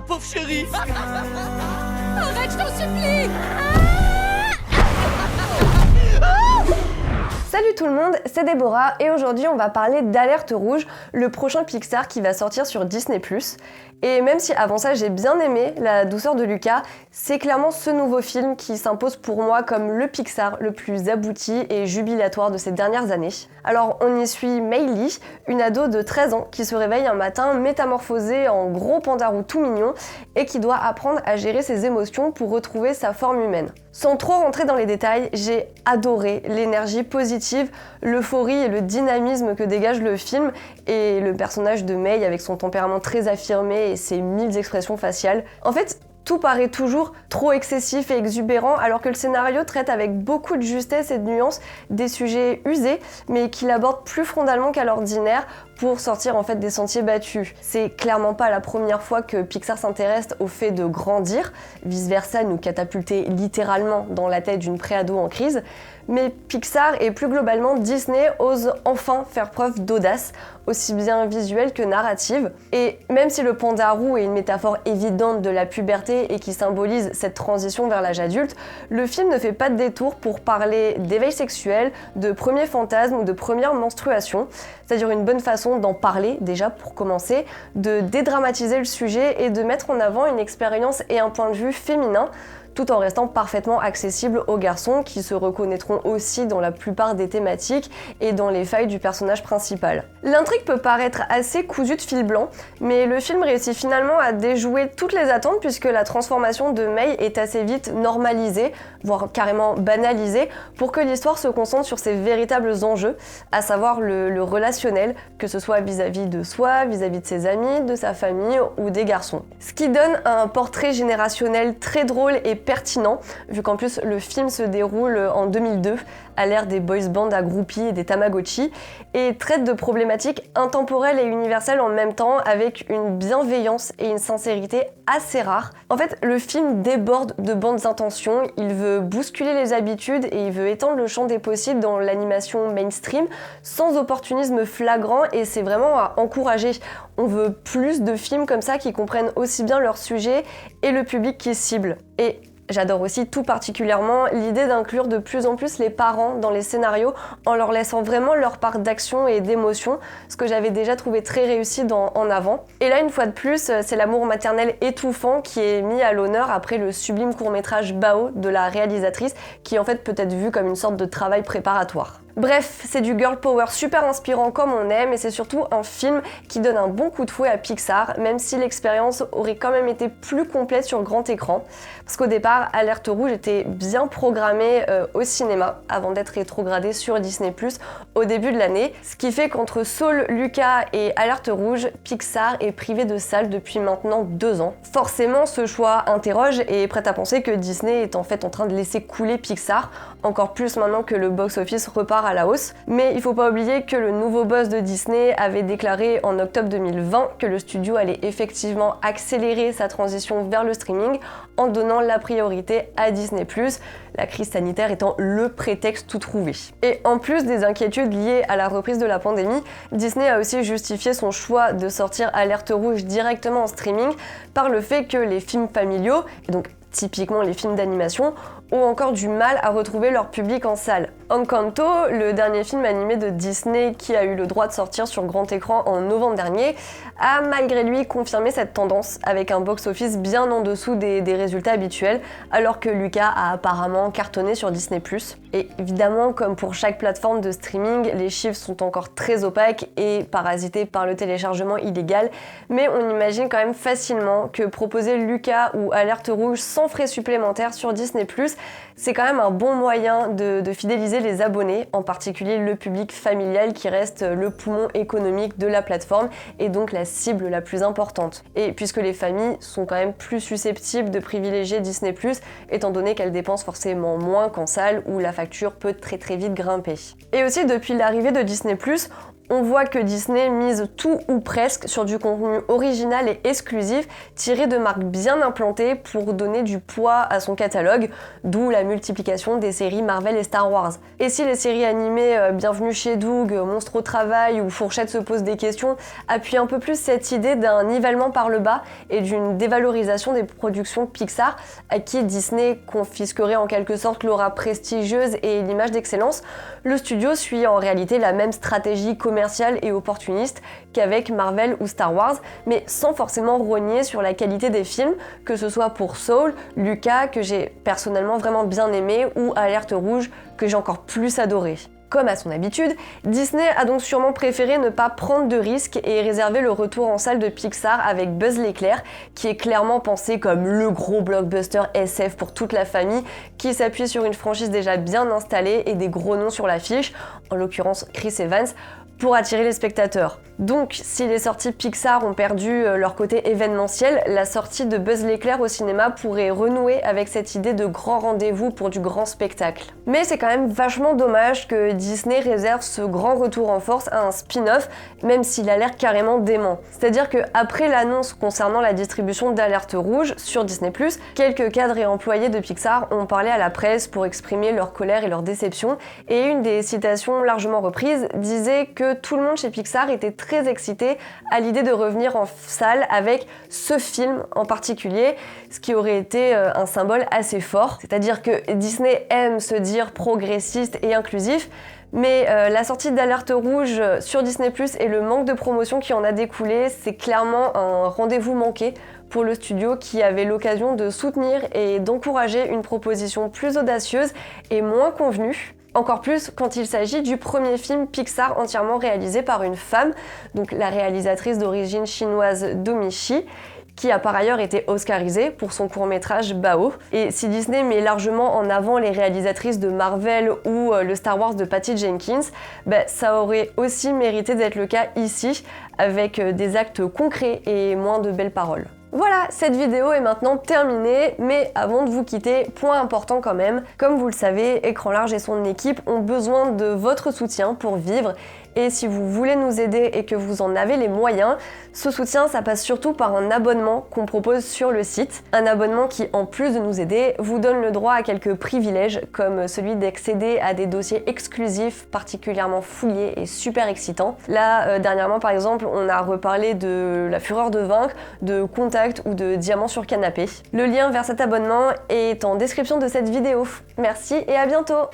pauvre chérie. Arrête, je t'en supplie. Salut tout le monde, c'est Déborah et aujourd'hui on va parler d'Alerte Rouge, le prochain Pixar qui va sortir sur Disney+. Et même si avant ça j'ai bien aimé La douceur de Lucas, c'est clairement ce nouveau film qui s'impose pour moi comme le Pixar le plus abouti et jubilatoire de ces dernières années. Alors on y suit Mei Li, une ado de 13 ans qui se réveille un matin métamorphosée en gros pandarou tout mignon et qui doit apprendre à gérer ses émotions pour retrouver sa forme humaine. Sans trop rentrer dans les détails, j'ai adoré l'énergie positive, l'euphorie et le dynamisme que dégage le film et le personnage de Mei avec son tempérament très affirmé et ses 1000 expressions faciales. En fait, tout paraît toujours trop excessif et exubérant alors que le scénario traite avec beaucoup de justesse et de nuance des sujets usés mais qu'il aborde plus frontalement qu'à l'ordinaire pour sortir en fait des sentiers battus. C'est clairement pas la première fois que Pixar s'intéresse au fait de grandir, vice-versa nous catapulter littéralement dans la tête d'une préado en crise, mais Pixar et plus globalement Disney osent enfin faire preuve d'audace, aussi bien visuelle que narrative. Et même si le pandarou est une métaphore évidente de la puberté et qui symbolise cette transition vers l'âge adulte, le film ne fait pas de détour pour parler d'éveil sexuel, de premiers fantasmes ou de première menstruation, c'est-à-dire une bonne façon d'en parler déjà pour commencer, de dédramatiser le sujet et de mettre en avant une expérience et un point de vue féminin, tout en restant parfaitement accessible aux garçons qui se reconnaîtront aussi dans la plupart des thématiques et dans les failles du personnage principal. L'intrigue peut paraître assez cousue de fil blanc, mais le film réussit finalement à déjouer toutes les attentes puisque la transformation de Mei est assez vite normalisée, voire carrément banalisée, pour que l'histoire se concentre sur ses véritables enjeux, à savoir le relationnel, que ce soit vis-à-vis de soi, vis-à-vis de ses amis, de sa famille ou des garçons. Ce qui donne un portrait générationnel très drôle et pertinent, vu qu'en plus le film se déroule en 2002, à l'ère des boys bands à groupies et des Tamagotchi, et traite de problématiques intemporelles et universelles en même temps, avec une bienveillance et une sincérité assez rares. En fait, le film déborde de bonnes intentions, il veut bousculer les habitudes et il veut étendre le champ des possibles dans l'animation mainstream, sans opportunisme flagrant, et c'est vraiment à encourager. On veut plus de films comme ça qui comprennent aussi bien leur sujet et le public qui cible. Et j'adore aussi tout particulièrement l'idée d'inclure de plus en plus les parents dans les scénarios en leur laissant vraiment leur part d'action et d'émotion, ce que j'avais déjà trouvé très réussi en avant. Et là, une fois de plus, c'est l'amour maternel étouffant qui est mis à l'honneur après le sublime court-métrage Bao de la réalisatrice, qui en fait peut être vu comme une sorte de travail préparatoire. Bref, c'est du girl power super inspirant comme on aime et c'est surtout un film qui donne un bon coup de fouet à Pixar, même si l'expérience aurait quand même été plus complète sur grand écran. Parce qu'au départ, Alerte Rouge était bien programmée au cinéma avant d'être rétrogradée sur Disney+ au début de l'année. Ce qui fait qu'entre Soul, Lucas et Alerte Rouge, Pixar est privé de salles depuis maintenant 2 ans. Forcément, ce choix interroge et prête à penser que Disney est en fait en train de laisser couler Pixar, encore plus maintenant que le box-office repart à la hausse. Mais il faut pas oublier que le nouveau boss de Disney avait déclaré en octobre 2020 que le studio allait effectivement accélérer sa transition vers le streaming en donnant la priorité à Disney+, la crise sanitaire étant le prétexte tout trouvé. Et en plus des inquiétudes liées à la reprise de la pandémie, Disney a aussi justifié son choix de sortir Alerte Rouge directement en streaming par le fait que les films familiaux, et donc typiquement les films d'animation, ont encore du mal à retrouver leur public en salle. Encanto, le dernier film animé de Disney qui a eu le droit de sortir sur grand écran en novembre dernier, a malgré lui confirmé cette tendance avec un box-office bien en dessous des résultats habituels, alors que Lucas a apparemment cartonné sur Disney+. Et évidemment, comme pour chaque plateforme de streaming, les chiffres sont encore très opaques et parasités par le téléchargement illégal, mais on imagine quand même facilement que proposer Lucas ou Alerte Rouge sans frais supplémentaires sur Disney+, c'est quand même un bon moyen de fidéliser les abonnés, en particulier le public familial qui reste le poumon économique de la plateforme et donc la cible la plus importante. Et puisque les familles sont quand même plus susceptibles de privilégier Disney+, étant donné qu'elles dépensent forcément moins qu'en salle où la facture peut très vite grimper. Et aussi depuis l'arrivée de Disney+, On voit que Disney mise tout ou presque sur du contenu original et exclusif tiré de marques bien implantées pour donner du poids à son catalogue, d'où la multiplication des séries Marvel et Star Wars. Et si les séries animées Bienvenue chez Doug, Monstre au travail ou Fourchette se posent des questions, appuient un peu plus cette idée d'un nivellement par le bas et d'une dévalorisation des productions Pixar, à qui Disney confisquerait en quelque sorte l'aura prestigieuse et l'image d'excellence, le studio suit en réalité la même stratégie commerciale et opportuniste qu'avec Marvel ou Star Wars, mais sans forcément rogner sur la qualité des films, que ce soit pour Soul, Luca, que j'ai personnellement vraiment bien aimé, ou Alerte Rouge, que j'ai encore plus adoré. Comme à son habitude, Disney a donc sûrement préféré ne pas prendre de risques et réserver le retour en salle de Pixar avec Buzz l'éclair, qui est clairement pensé comme le gros blockbuster SF pour toute la famille, qui s'appuie sur une franchise déjà bien installée et des gros noms sur l'affiche, en l'occurrence Chris Evans, pour attirer les spectateurs. Donc, si les sorties Pixar ont perdu leur côté événementiel, la sortie de Buzz l'éclair au cinéma pourrait renouer avec cette idée de grand rendez-vous pour du grand spectacle. Mais c'est quand même vachement dommage que Disney réserve ce grand retour en force à un spin-off, même s'il a l'air carrément dément. C'est-à-dire que après l'annonce concernant la distribution d'Alerte Rouge sur Disney+, quelques cadres et employés de Pixar ont parlé à la presse pour exprimer leur colère et leur déception, et une des citations largement reprises disait que tout le monde chez Pixar était très excité à l'idée de revenir en salle avec ce film en particulier, ce qui aurait été un symbole assez fort. C'est-à-dire que Disney aime se dire progressiste et inclusif, mais la sortie d'Alerte Rouge sur Disney+ et le manque de promotion qui en a découlé, c'est clairement un rendez-vous manqué pour le studio qui avait l'occasion de soutenir et d'encourager une proposition plus audacieuse et moins convenue. Encore plus quand il s'agit du premier film Pixar entièrement réalisé par une femme, donc la réalisatrice d'origine chinoise Domee Shi, qui a par ailleurs été oscarisée pour son court-métrage Bao. Et si Disney met largement en avant les réalisatrices de Marvel ou le Star Wars de Patty Jenkins, ça aurait aussi mérité d'être le cas ici, avec des actes concrets et moins de belles paroles. Voilà, cette vidéo est maintenant terminée, mais avant de vous quitter, point important quand même, comme vous le savez, Écran Large et son équipe ont besoin de votre soutien pour vivre, et si vous voulez nous aider et que vous en avez les moyens, ce soutien ça passe surtout par un abonnement qu'on propose sur le site, un abonnement qui en plus de nous aider, vous donne le droit à quelques privilèges, comme celui d'accéder à des dossiers exclusifs particulièrement fouillés et super excitants. Là, dernièrement par exemple, on a reparlé de La Fureur de Vaincre, de Contact ou de Diamant sur canapé. Le lien vers cet abonnement est en description de cette vidéo. Merci et à bientôt!